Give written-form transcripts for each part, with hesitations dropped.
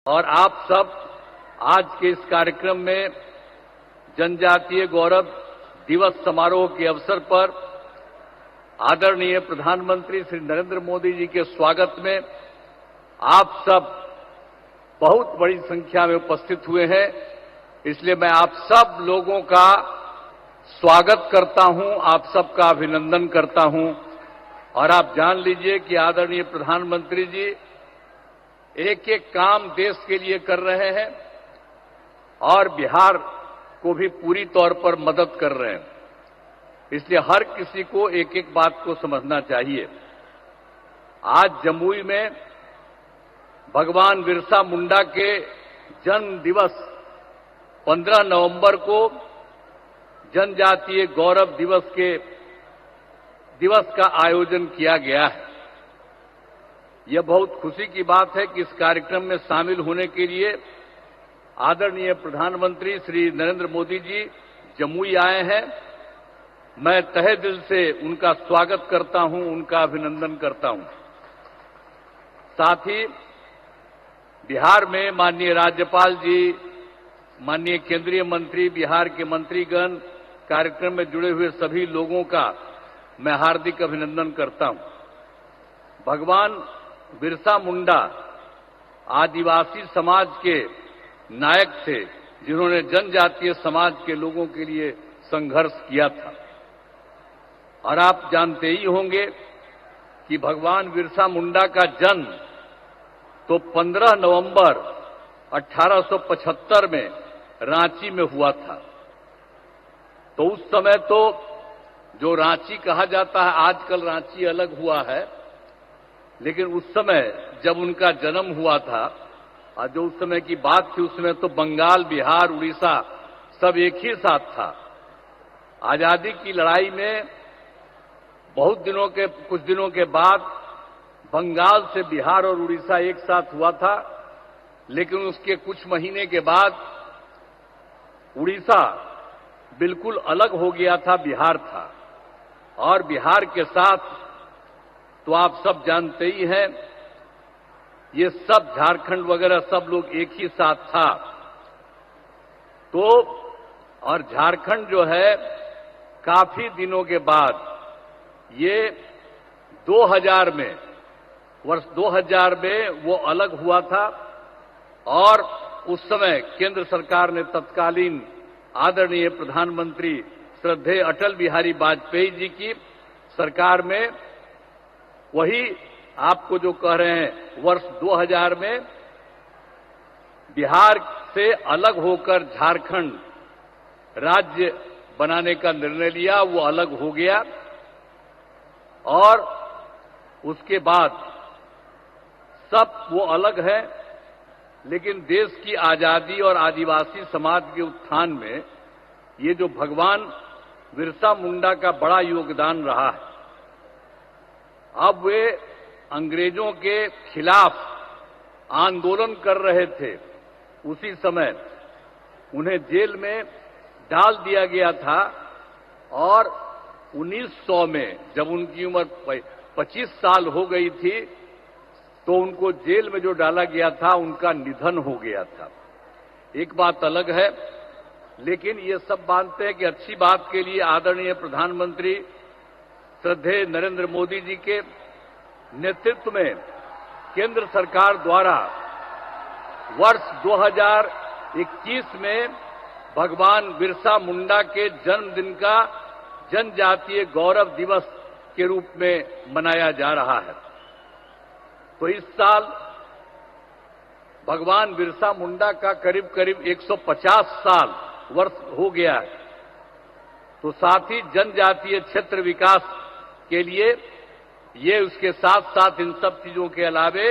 और आप सब आज के इस कार्यक्रम में जनजातीय गौरव दिवस समारोह के अवसर पर आदरणीय प्रधानमंत्री श्री नरेंद्र मोदी जी के स्वागत में आप सब बहुत बड़ी संख्या में उपस्थित हुए हैं। इसलिए मैं आप सब लोगों का स्वागत करता हूं, आप सबका अभिनंदन करता हूं। और आप जान लीजिए कि आदरणीय प्रधानमंत्री जी एक एक काम देश के लिए कर रहे हैं और बिहार को भी पूरी तौर पर मदद कर रहे हैं। इसलिए हर किसी को एक एक बात को समझना चाहिए। आज जमुई में भगवान बिरसा मुंडा के जन्म दिवस 15 नवंबर को जनजातीय गौरव दिवस का आयोजन किया गया है। यह बहुत खुशी की बात है कि इस कार्यक्रम में शामिल होने के लिए आदरणीय प्रधानमंत्री श्री नरेंद्र मोदी जी जमुई आए हैं। मैं तहे दिल से उनका स्वागत करता हूं, उनका अभिनंदन करता हूं। साथ ही बिहार में माननीय राज्यपाल जी, माननीय केंद्रीय मंत्री, बिहार के मंत्रीगण, कार्यक्रम में जुड़े हुए सभी लोगों का मैं हार्दिक अभिनंदन करता हूं। भगवान बिरसा मुंडा आदिवासी समाज के नायक थे, जिन्होंने जनजातीय समाज के लोगों के लिए संघर्ष किया था। और आप जानते ही होंगे कि भगवान बिरसा मुंडा का जन्म तो 15 नवंबर 1875 में रांची में हुआ था। तो उस समय तो जो रांची कहा जाता है, आजकल रांची अलग हुआ है, लेकिन उस समय जब उनका जन्म हुआ था और जो उस समय की बात थी, उसमें तो बंगाल, बिहार, उड़ीसा सब एक ही साथ था। आजादी की लड़ाई में कुछ दिनों के बाद बंगाल से बिहार और उड़ीसा एक साथ हुआ था, लेकिन उसके कुछ महीने के बाद उड़ीसा बिल्कुल अलग हो गया था, बिहार था। और बिहार के साथ तो आप सब जानते ही हैं, ये सब झारखंड वगैरह सब लोग एक ही साथ था। तो और झारखंड जो है काफी दिनों के बाद ये 2000 में, वर्ष 2000 में वो अलग हुआ था। और उस समय केंद्र सरकार ने तत्कालीन आदरणीय प्रधानमंत्री श्रद्धेय अटल बिहारी वाजपेयी जी की सरकार में वही आपको जो कह रहे हैं, वर्ष 2000 में बिहार से अलग होकर झारखंड राज्य बनाने का निर्णय लिया। वो अलग हो गया और उसके बाद सब वो अलग है, लेकिन देश की आजादी और आदिवासी समाज के उत्थान में ये जो भगवान बिरसा मुंडा का बड़ा योगदान रहा है। अब वे अंग्रेजों के खिलाफ आंदोलन कर रहे थे, उसी समय उन्हें जेल में डाल दिया गया था। और 1900 में जब उनकी उम्र 25 साल हो गई थी, तो उनको जेल में जो डाला गया था, उनका निधन हो गया था। एक बात अलग है, लेकिन ये सब मानते हैं कि अच्छी बात के लिए आदरणीय प्रधानमंत्री श्रद्धेय नरेंद्र मोदी जी के नेतृत्व में केंद्र सरकार द्वारा वर्ष 2021 में भगवान बिरसा मुंडा के जन्मदिन का जनजातीय गौरव दिवस के रूप में मनाया जा रहा है। तो इस साल भगवान बिरसा मुंडा का करीब करीब 150 साल वर्ष हो गया है। तो साथ ही जनजातीय क्षेत्र विकास के लिए ये उसके साथ साथ इन सब चीजों के अलावे,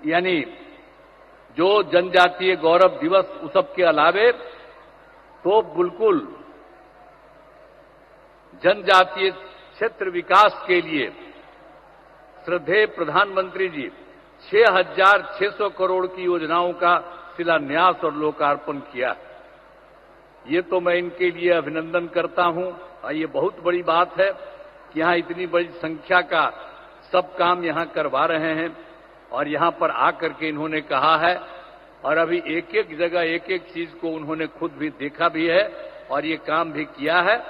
यानी जो जनजातीय गौरव दिवस उस सब के अलावे, तो बिल्कुल जनजातीय क्षेत्र विकास के लिए श्रद्धेय प्रधानमंत्री जी 6,600 करोड़ की योजनाओं का शिलान्यास और लोकार्पण किया। ये तो मैं इनके लिए अभिनंदन करता हूं। और ये बहुत बड़ी बात है कि यहां इतनी बड़ी संख्या का सब काम यहां करवा रहे हैं। और यहां पर आकर के इन्होंने कहा है, और अभी एक एक जगह एक एक चीज को उन्होंने खुद भी देखा भी है और ये काम भी किया है।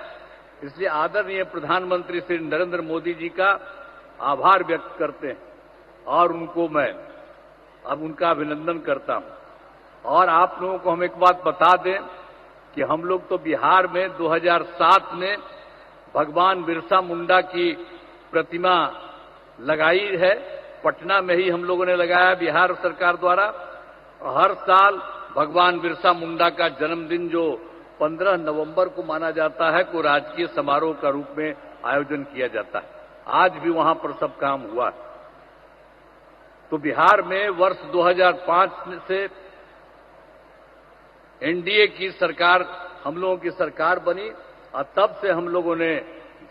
इसलिए आदरणीय प्रधानमंत्री श्री नरेंद्र मोदी जी का आभार व्यक्त करते हैं और उनको मैं अब उनका अभिनंदन करता हूं। और आप लोगों को हम एक बात बता दें कि हम लोग तो बिहार में 2007 में भगवान बिरसा मुंडा की प्रतिमा लगाई है, पटना में ही हम लोगों ने लगाया बिहार सरकार द्वारा। हर साल भगवान बिरसा मुंडा का जन्मदिन जो 15 नवंबर को माना जाता है, को राजकीय समारोह का रूप में आयोजन किया जाता है। आज भी वहां पर सब काम हुआ। तो बिहार में वर्ष 2005 से एनडीए की सरकार हम लोगों की सरकार बनी और तब से हम लोगों ने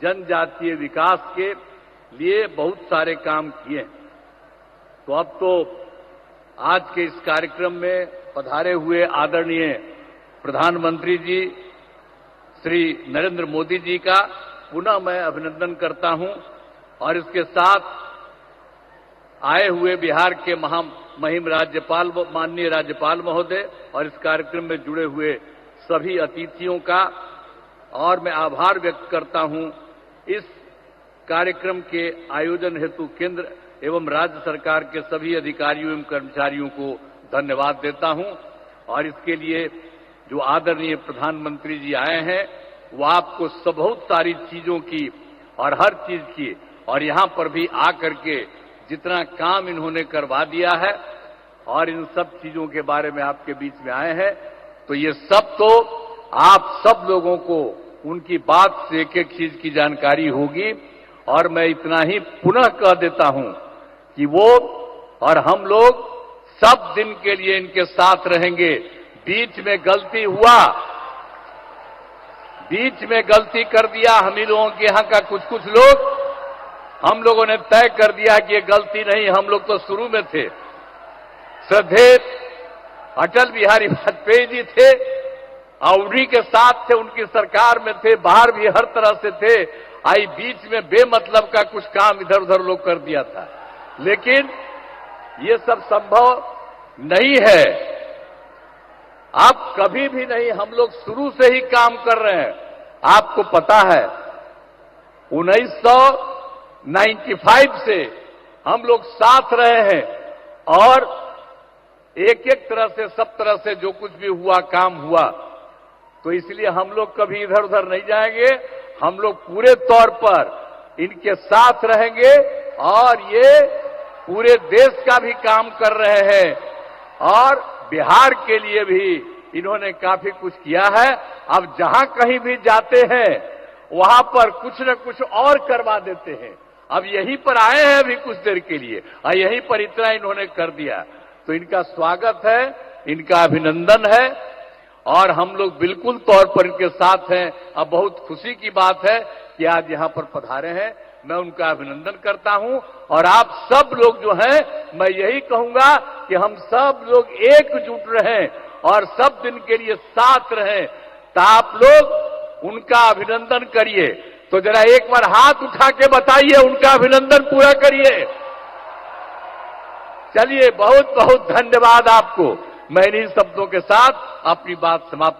जनजातीय विकास के लिए बहुत सारे काम किए। तो अब तो आज के इस कार्यक्रम में पधारे हुए आदरणीय प्रधानमंत्री जी श्री नरेंद्र मोदी जी का पुनः मैं अभिनंदन करता हूं और इसके साथ आए हुए बिहार के महामहिम राज्यपाल माननीय राज्यपाल महोदय और इस कार्यक्रम में जुड़े हुए सभी अतिथियों का और मैं आभार व्यक्त करता हूं। इस कार्यक्रम के आयोजन हेतु केंद्र एवं राज्य सरकार के सभी अधिकारियों एवं कर्मचारियों को धन्यवाद देता हूं और इसके लिए जो आदरणीय प्रधानमंत्री जी आए हैं वो आपको बहुत सारी चीजों की और हर चीज की और यहां पर भी आकर के जितना काम इन्होंने करवा दिया है और इन सब चीजों के बारे में आपके बीच में आए हैं, तो ये सब तो आप सब लोगों को उनकी बात से एक एक चीज की जानकारी होगी। और मैं इतना ही पुनः कह देता हूं कि वो और हम लोग सब दिन के लिए इनके साथ रहेंगे। बीच में गलती हुआ, बीच में गलती कर दिया हम ही लोगों के यहां का कुछ लोग, हम लोगों ने तय कर दिया कि ये गलती नहीं, हम लोग तो शुरू में थे। श्रद्धेय अटल बिहारी वाजपेयी जी थे और उन्हीं के साथ थे, उनकी सरकार में थे, बाहर भी हर तरह से थे। आई बीच में बेमतलब का कुछ काम इधर उधर लोग कर दिया था, लेकिन ये सब संभव नहीं है। आप कभी भी नहीं, हम लोग शुरू से ही काम कर रहे हैं। आपको पता है 1995 से हम लोग साथ रहे हैं और एक एक तरह से सब तरह से जो कुछ भी हुआ काम हुआ, तो इसलिए हम लोग कभी इधर उधर नहीं जाएंगे। हम लोग पूरे तौर पर इनके साथ रहेंगे और ये पूरे देश का भी काम कर रहे हैं और बिहार के लिए भी इन्होंने काफी कुछ किया है। अब जहां कहीं भी जाते हैं वहां पर कुछ न कुछ और करवा देते हैं। अब यहीं पर आए हैं अभी कुछ देर के लिए और यहीं पर इतना इन्होंने कर दिया, तो इनका स्वागत है, इनका अभिनंदन है और हम लोग बिल्कुल तौर पर इनके साथ हैं। अब बहुत खुशी की बात है कि आज यहां पर पधारे हैं, मैं उनका अभिनंदन करता हूं और आप सब लोग जो हैं, मैं यही कहूंगा कि हम सब लोग एकजुट रहें और सब दिन के लिए साथ रहें। तो आप लोग उनका अभिनंदन करिए, तो जरा एक बार हाथ उठा के बताइए, उनका अभिनंदन पूरा करिए। चलिए, बहुत बहुत धन्यवाद आपको। मैं इन्हीं शब्दों के साथ अपनी बात समाप्त